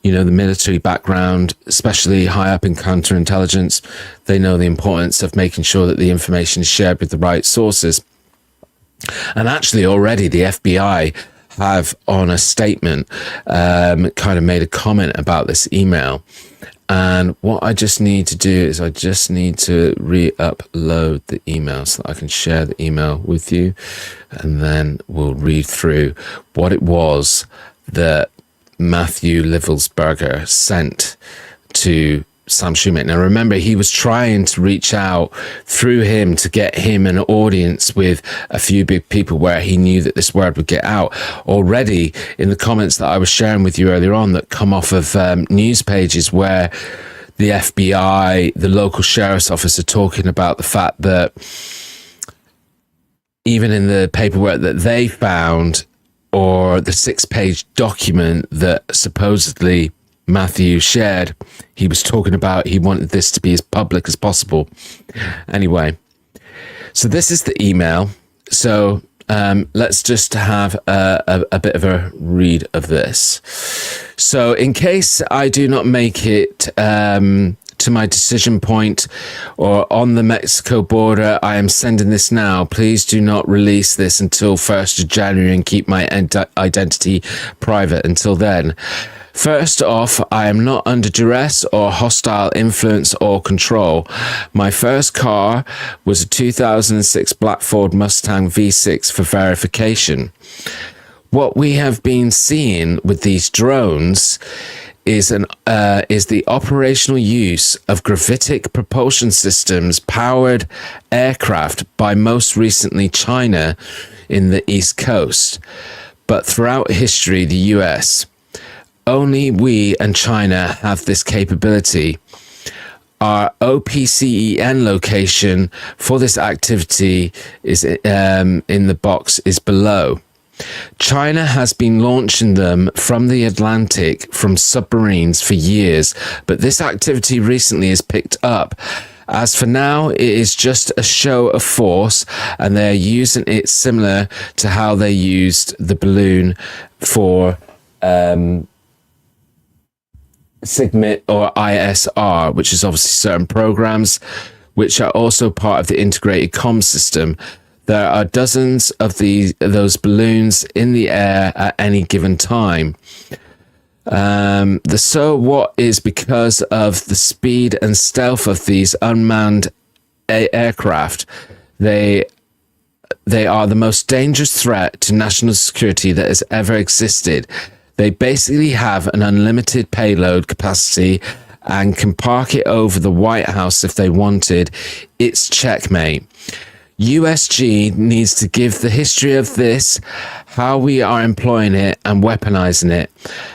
S1: you know, the military background, especially high up in counterintelligence, they know the importance of making sure that the information is shared with the right sources. And actually, already the FBI have, on a statement, kind of made a comment about this email. And what I just need to do is I just need to re-upload the email so that I can share the email with you. And then we'll read through what it was that Matthew Livelsberger sent to Sam Shoemate. Now, remember, he was trying to reach out through him to get him an audience with a few big people where he knew that this word would get out. Already in the comments that I was sharing with you earlier on that come off of news pages where the FBI, the local sheriff's office are talking about the fact that even in the paperwork that they found, or the 6-page document that supposedly Matthew shared, he was talking about he wanted this to be as public as possible. Anyway, so this is the email. So let's just have a bit of a read of this. So in case I do not make it to my decision point or on the Mexico border, I am sending this now. Please do not release this until 1st of January and keep my identity private until then. First off, I am not under duress or hostile influence or control. My first car was a 2006 black Ford Mustang V6 for verification. What we have been seeing with these drones is the operational use of gravitic propulsion systems powered aircraft by most recently China in the East Coast, but throughout history the US. Only we and China have this capability. Our OPCEN location for this activity is in the box is below. China has been launching them from the Atlantic from submarines for years, but this activity recently has picked up. As for now, it is just a show of force, and they are using it similar to how they used the balloon for SIGMIT or ISR, which is obviously certain programs, which are also part of the integrated comm system. There are dozens of those balloons in the air at any given time. The so what is because of the speed and stealth of these unmanned aircraft. They are the most dangerous threat to national security that has ever existed. They basically have an unlimited payload capacity and can park it over the White House if they wanted. It's checkmate. USG needs to give the history of this, how we are employing it and weaponizing it.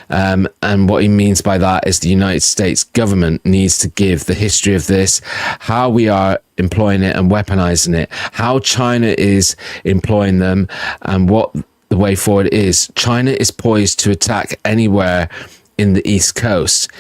S1: And what he means by that is the United States government needs to give the history of this, how we are employing it and weaponizing it, how China is employing them, and what the way forward is. China is poised to attack anywhere in the East Coast.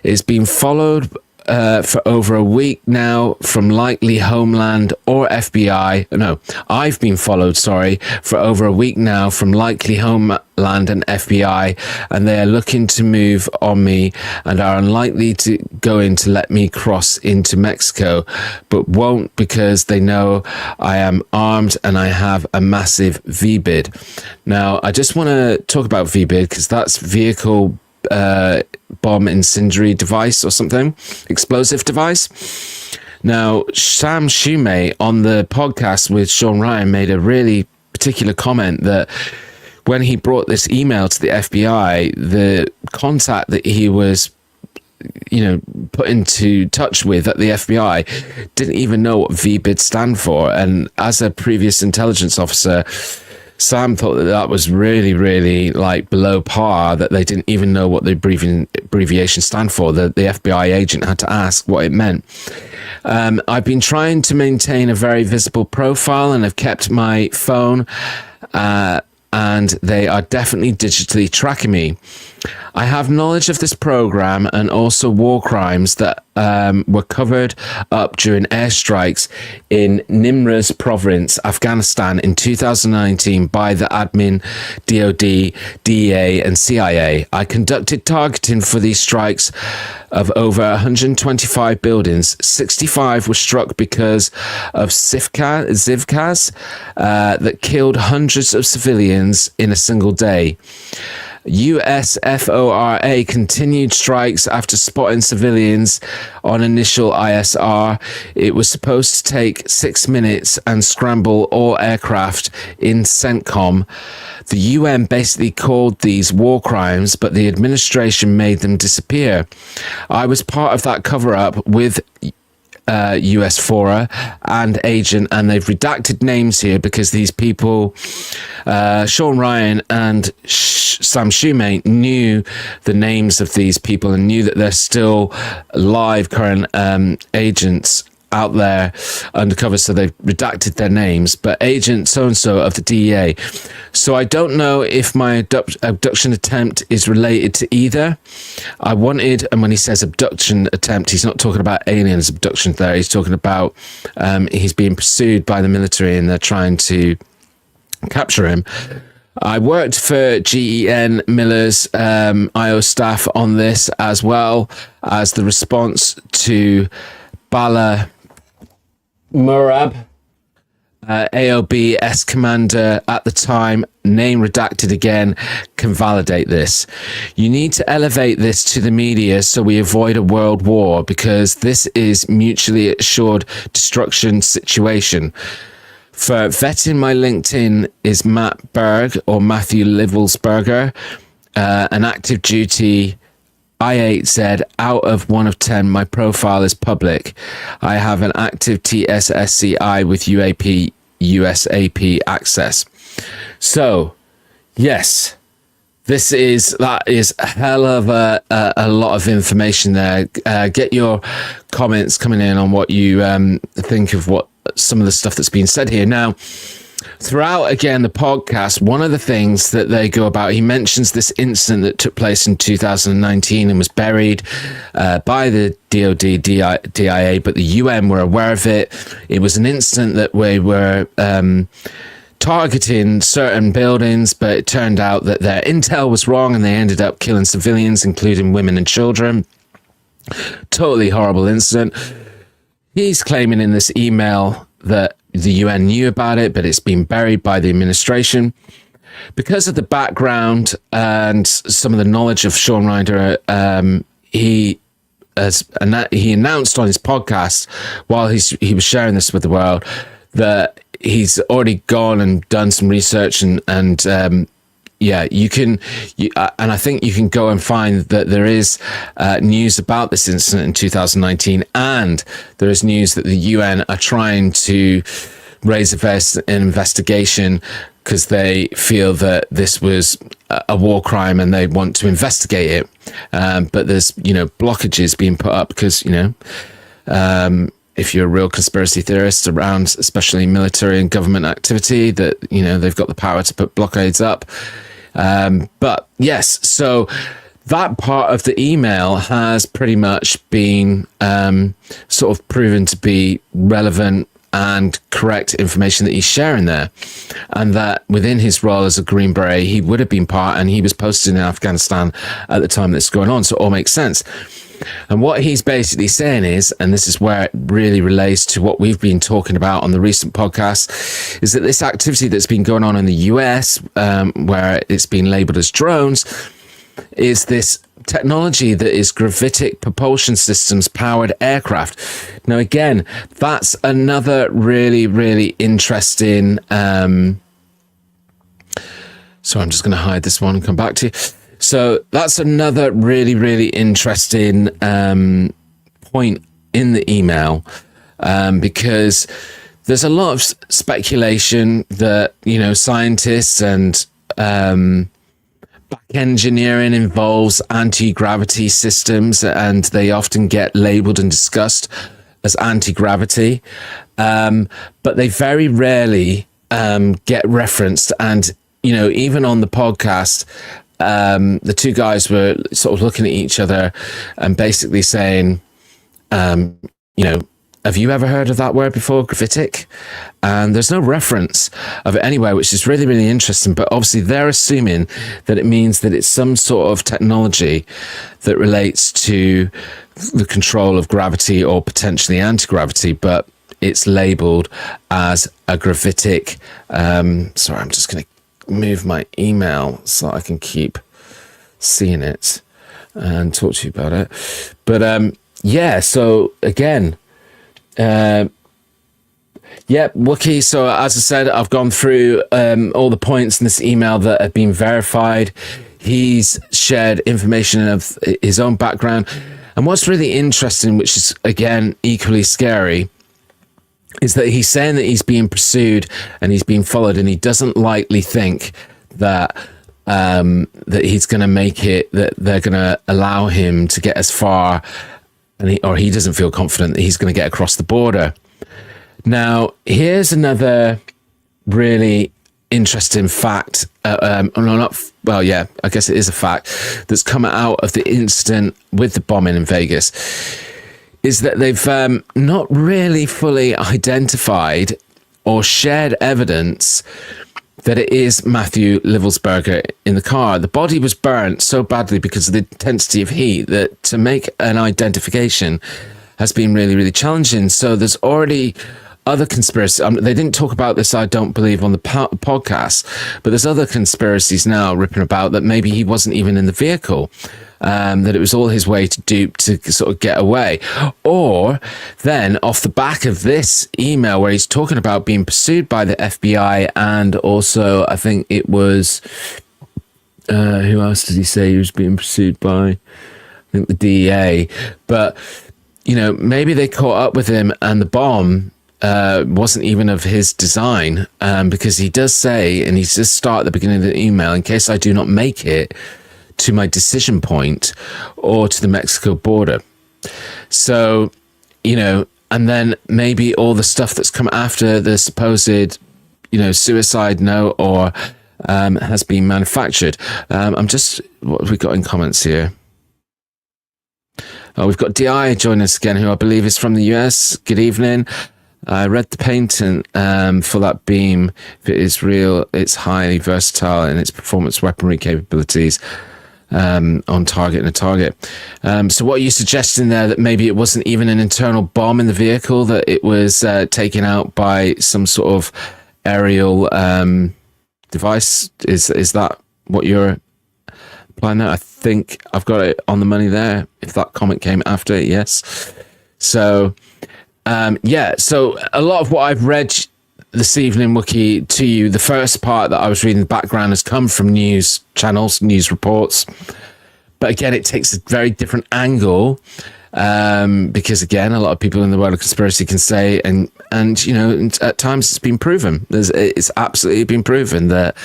S1: It's been followed for over a week now from likely Homeland or FBI. No, I've been followed, for over a week now from likely Homeland and FBI, and they are looking to move on me and are unlikely to go in to let me cross into Mexico, but won't because they know I am armed and I have a massive VBID. Now, I just want to talk about VBID because that's vehicle bomb incendiary device or something, explosive device. Now, Sam Shoemate on the podcast with Shawn Ryan made a really particular comment that when he brought this email to the FBI, the contact that he was put into touch with at the FBI didn't even know what VBID stand for. And as a previous intelligence officer, Sam thought that was really, really below par, that they didn't even know what the abbreviation stand for. The FBI agent had to ask what it meant. I've been trying to maintain a very visible profile and have kept my phone, and they are definitely digitally tracking me. I have knowledge of this program and also war crimes that were covered up during airstrikes in Nimruz province, Afghanistan in 2019 by the admin, DOD, DEA and CIA. I conducted targeting for these strikes of over 125 buildings. 65 were struck because of Zivkas that killed hundreds of civilians in a single day. USFORA continued strikes after spotting civilians on initial ISR. It was supposed to take 6 minutes and scramble all aircraft in CENTCOM. The UN basically called these war crimes, but the administration made them disappear. I was part of that cover-up with US FORA and agent, and they've redacted names here because these people, Shawn Ryan and Sam Shumate, knew the names of these people and knew that they're still live current agents out there undercover, so they've redacted their names, but agent so-and-so of the DEA. So I don't know if my abduction attempt is related to either. I wanted, and when he says abduction attempt, he's not talking about aliens abduction there, he's talking about he's being pursued by the military and they're trying to capture him. I worked for GEN Miller's IO staff on this, as well as the response to Bala Murab, AOB S commander at the time, name redacted again, can validate this. You need to elevate this to the media so we avoid a world war, because this is mutually assured destruction situation. For vetting my LinkedIn is Matt Berg or Matthew Livelsberger, an active duty I8Z out of 1 of 10. My profile is public. I have an active TSSCI with UAP, USAP access. So, yes, that is a hell of a lot of information there. Get your comments coming in on what you think of what some of the stuff that's been said here. Now, throughout, again, the podcast, one of the things that they go about, he mentions this incident that took place in 2019 and was buried by the DOD, DIA, but the UN were aware of it. It was an incident that we were targeting certain buildings, but it turned out that their intel was wrong and they ended up killing civilians, including women and children. Totally horrible incident. He's claiming in this email that the UN knew about it, but it's been buried by the administration. Because of the background and some of the knowledge of Shawn Ryan, he announced on his podcast while he was sharing this with the world that he's already gone and done some research and you can, and I think you can go and find that there is news about this incident in 2019, and there is news that the UN are trying to raise an investigation because they feel that this was a war crime and they want to investigate it. But there's, blockages being put up because, if you're a real conspiracy theorist around, especially military and government activity, that, they've got the power to put blockades up. But yes, so that part of the email has pretty much been sort of proven to be relevant and correct information that he's sharing there, and that within his role as a Green Beret, he would have been part, and he was posted in Afghanistan at the time that's going on, so it all makes sense. And what he's basically saying is, and this is where it really relates to what we've been talking about on the recent podcast, is that this activity that's been going on in the US, where it's been labeled as drones, is this technology that is gravitic propulsion systems powered aircraft. Now, again, that's another really, really interesting... So I'm just going to hide this one and come back to you. So that's another really, really interesting point in the email, because there's a lot of speculation that, scientists and back engineering involves anti-gravity systems, and they often get labeled and discussed as anti-gravity, but they very rarely get referenced. And even on the podcast, the two guys were sort of looking at each other and basically saying, have you ever heard of that word before, gravitic? And there's no reference of it anywhere, which is really, really interesting. But obviously they're assuming that it means that it's some sort of technology that relates to the control of gravity or potentially anti-gravity, but it's labeled as a gravitic. Sorry, I'm just going to move my email so I can keep seeing it and talk to you about it. But so again, Wookie. So as I said, I've gone through all the points in this email that have been verified. He's shared information of his own background. And what's really interesting, which is again equally scary, is that he's saying that he's being pursued and he's being followed, and he doesn't likely think that that he's going to make it, that they're going to allow him to get as far, and he doesn't feel confident that he's going to get across the border. Now, here's another really interesting fact. I guess it is a fact that's come out of the incident with the bombing in Vegas, is that they've not really fully identified or shared evidence that it is Matthew Livelsberger in the car. The body was burnt so badly because of the intensity of heat that to make an identification has been really, really challenging. So there's already other conspiracies. They didn't talk about this, I don't believe, on the podcast, but there's other conspiracies now ripping about that maybe he wasn't even in the vehicle. That it was all his way to sort of get away. Or then off the back of this email where he's talking about being pursued by the FBI, and also I think it was, who else did he say he was being pursued by? I think the DEA. But, maybe they caught up with him and the bomb wasn't even of his design, because he does say, and he does start at the beginning of the email, in case I do not make it to my decision point or to the Mexico border. So, and then maybe all the stuff that's come after the supposed, suicide note or has been manufactured. What have we got in comments here? Oh, we've got DI joining us again, who I believe is from the US. Good evening. I read the patent for that beam. If it is real, it's highly versatile in its performance weaponry capabilities. On target and a target. So what are you suggesting there, that maybe it wasn't even an internal bomb in the vehicle, that it was taken out by some sort of aerial device? Is that what you're implying there? I think I've got it on the money there, if that comment came after it, yes. So, so a lot of what I've read this evening, Wookie, to you, the first part that I was reading, the background, has come from news channels, news reports. But again, it takes a very different angle, because again, a lot of people in the world of conspiracy can say, and at times it's been proven. It's absolutely been proven that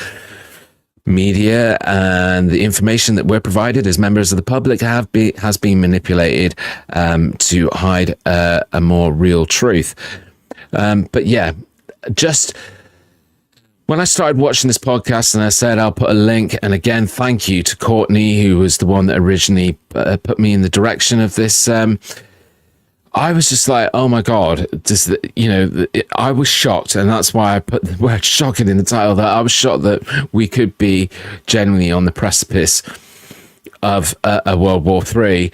S1: media and the information that we're provided as members of the public has been manipulated to hide a more real truth. But yeah. Just when I started watching this podcast, and I said I'll put a link, and again, thank you to Courtney, who was the one that originally put me in the direction of this. I was just like, oh my God, I was shocked, and that's why I put the word shocking in the title, that I was shocked that we could be genuinely on the precipice of a World War III.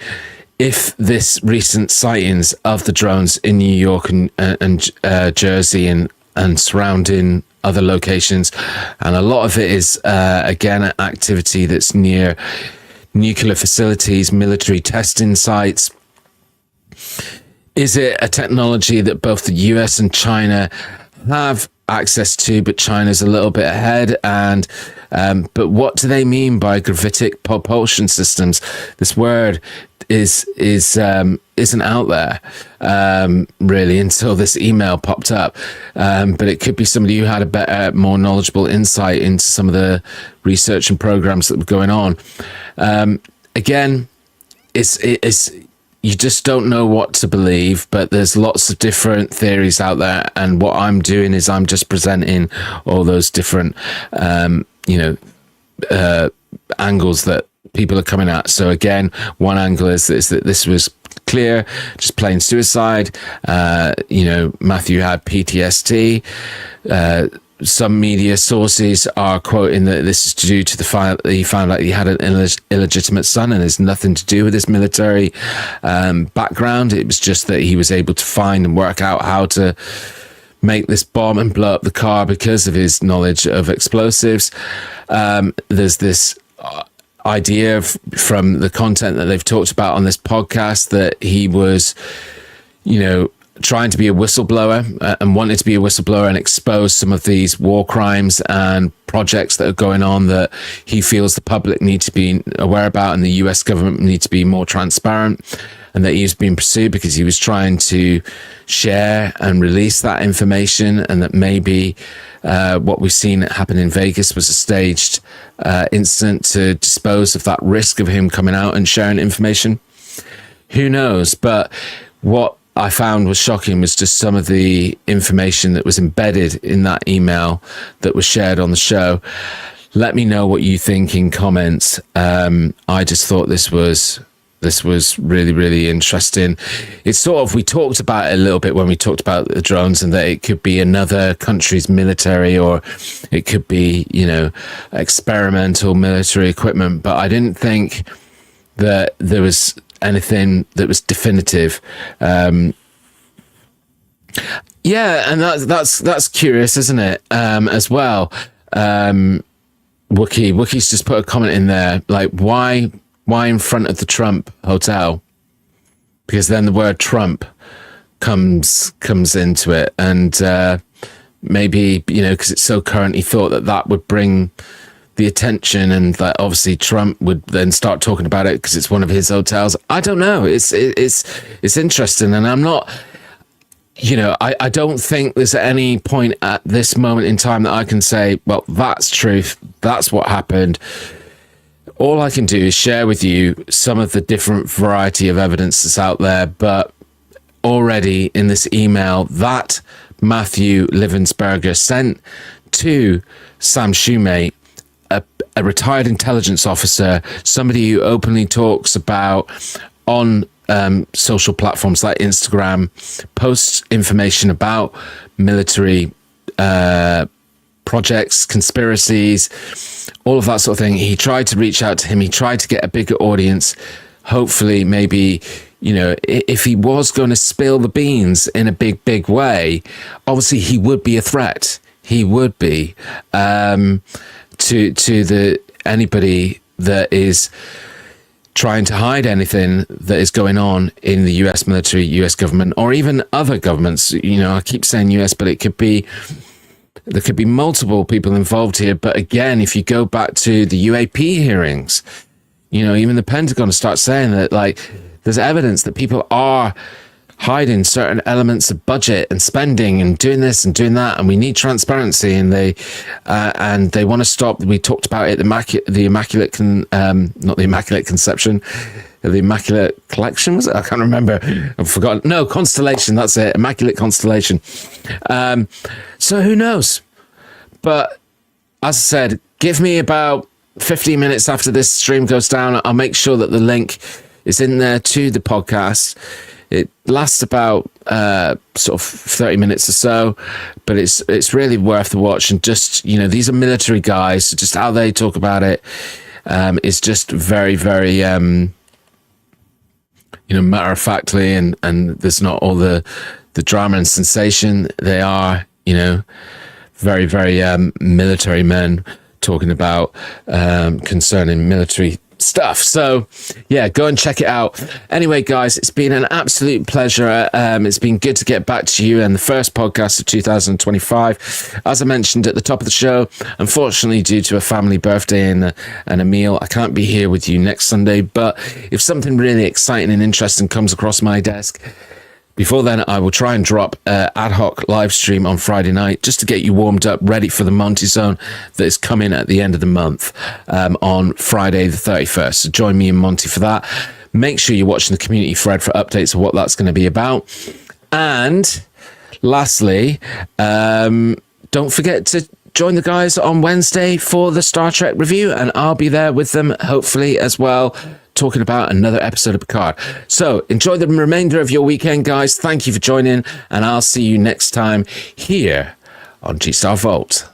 S1: If this recent sightings of the drones in New York and Jersey and surrounding other locations, and a lot of it is again activity that's near nuclear facilities, military testing sites. Is it a technology that both the US and China have access to, but China's a little bit ahead? And but what do they mean by gravitic propulsion systems? This word isn't out there really until this email popped up, but it could be somebody who had a better, more knowledgeable insight into some of the research and programs that were going on. Again, it's you just don't know what to believe, but there's lots of different theories out there, and what I'm doing is I'm just presenting all those different angles that people are coming at. So again, one angle is that this was clear, just plain suicide. Matthew had PTSD. Some media sources are quoting that this is due to the fact that he found out he had an illegitimate son, and it's nothing to do with his military background. It was just that he was able to find and work out how to make this bomb and blow up the car because of his knowledge of explosives. There's this idea from the content that they've talked about on this podcast that he was, trying to be a whistleblower and wanted to be a whistleblower and expose some of these war crimes and projects that are going on that he feels the public need to be aware about and the US government need to be more transparent, and that he was being pursued because he was trying to share and release that information, and that maybe what we've seen happen in Vegas was a staged incident to dispose of that risk of him coming out and sharing information. Who knows? But what I found was shocking was just some of the information that was embedded in that email that was shared on the show. Let me know what you think in comments. I just thought this was really, really interesting. It's sort of, we talked about it a little bit when we talked about the drones, and that it could be another country's military, or it could be, experimental military equipment. But I didn't think that there was anything that was definitive. And that's curious, isn't it? As well. Wookie's just put a comment in there, like, why in front of the Trump hotel? Because then the word Trump comes into it, and maybe, because it's so current, he thought that would bring the attention, and that obviously Trump would then start talking about it because it's one of his hotels. I don't know. It's interesting, and I'm not, I don't think there's any point at this moment in time that I can say, well, that's truth, that's what happened. All I can do is share with you some of the different variety of evidence that's out there. But already in this email that Matthew Livensberger sent to Sam Shoemate, a retired intelligence officer, somebody who openly talks about on social platforms like Instagram, posts information about military projects, conspiracies, all of that sort of thing. He tried to reach out to him. He tried to get a bigger audience. Hopefully, maybe, if he was going to spill the beans in a big way, obviously he would be a threat. He would be to anybody that is trying to hide anything that is going on in the US military, US government, or even other governments. I keep saying US, but there could be multiple people involved here. But again, if you go back to the UAP hearings, even the Pentagon starts saying that, like, there's evidence that people are hiding certain elements of budget and spending and doing this and doing that, and we need transparency, and they want to stop. We talked about it, the immaculate conception, the Immaculate Collection, was it? I can't remember. I've forgotten. No, Constellation. That's it. Immaculate Constellation. So who knows? But as I said, give me about 15 minutes after this stream goes down. I'll make sure that the link is in there to the podcast. It lasts about sort of 30 minutes or so, but it's really worth the watch. And just, these are military guys, so just how they talk about it is just very, very matter of factly, and there's not all the drama and sensation. They are, very, very military men talking about concerning military stuff. So yeah, go and check it out. Anyway, guys, it's been an absolute pleasure. It's been good to get back to you and the first podcast of 2025. As I mentioned at the top of the show, unfortunately, due to a family birthday and a meal, I can't be here with you next Sunday. But if something really exciting and interesting comes across my desk before then, I will try and drop an ad hoc live stream on Friday night just to get you warmed up, ready for the Monty Zone that is coming at the end of the month on Friday the 31st. So join me and Monty for that. Make sure you're watching the community thread for updates of what that's going to be about. And lastly, don't forget to join the guys on Wednesday for the Star Trek review, and I'll be there with them, hopefully, as well, talking about another episode of Picard. So enjoy the remainder of your weekend, guys. Thank you for joining, and I'll see you next time here on G-Star Vault.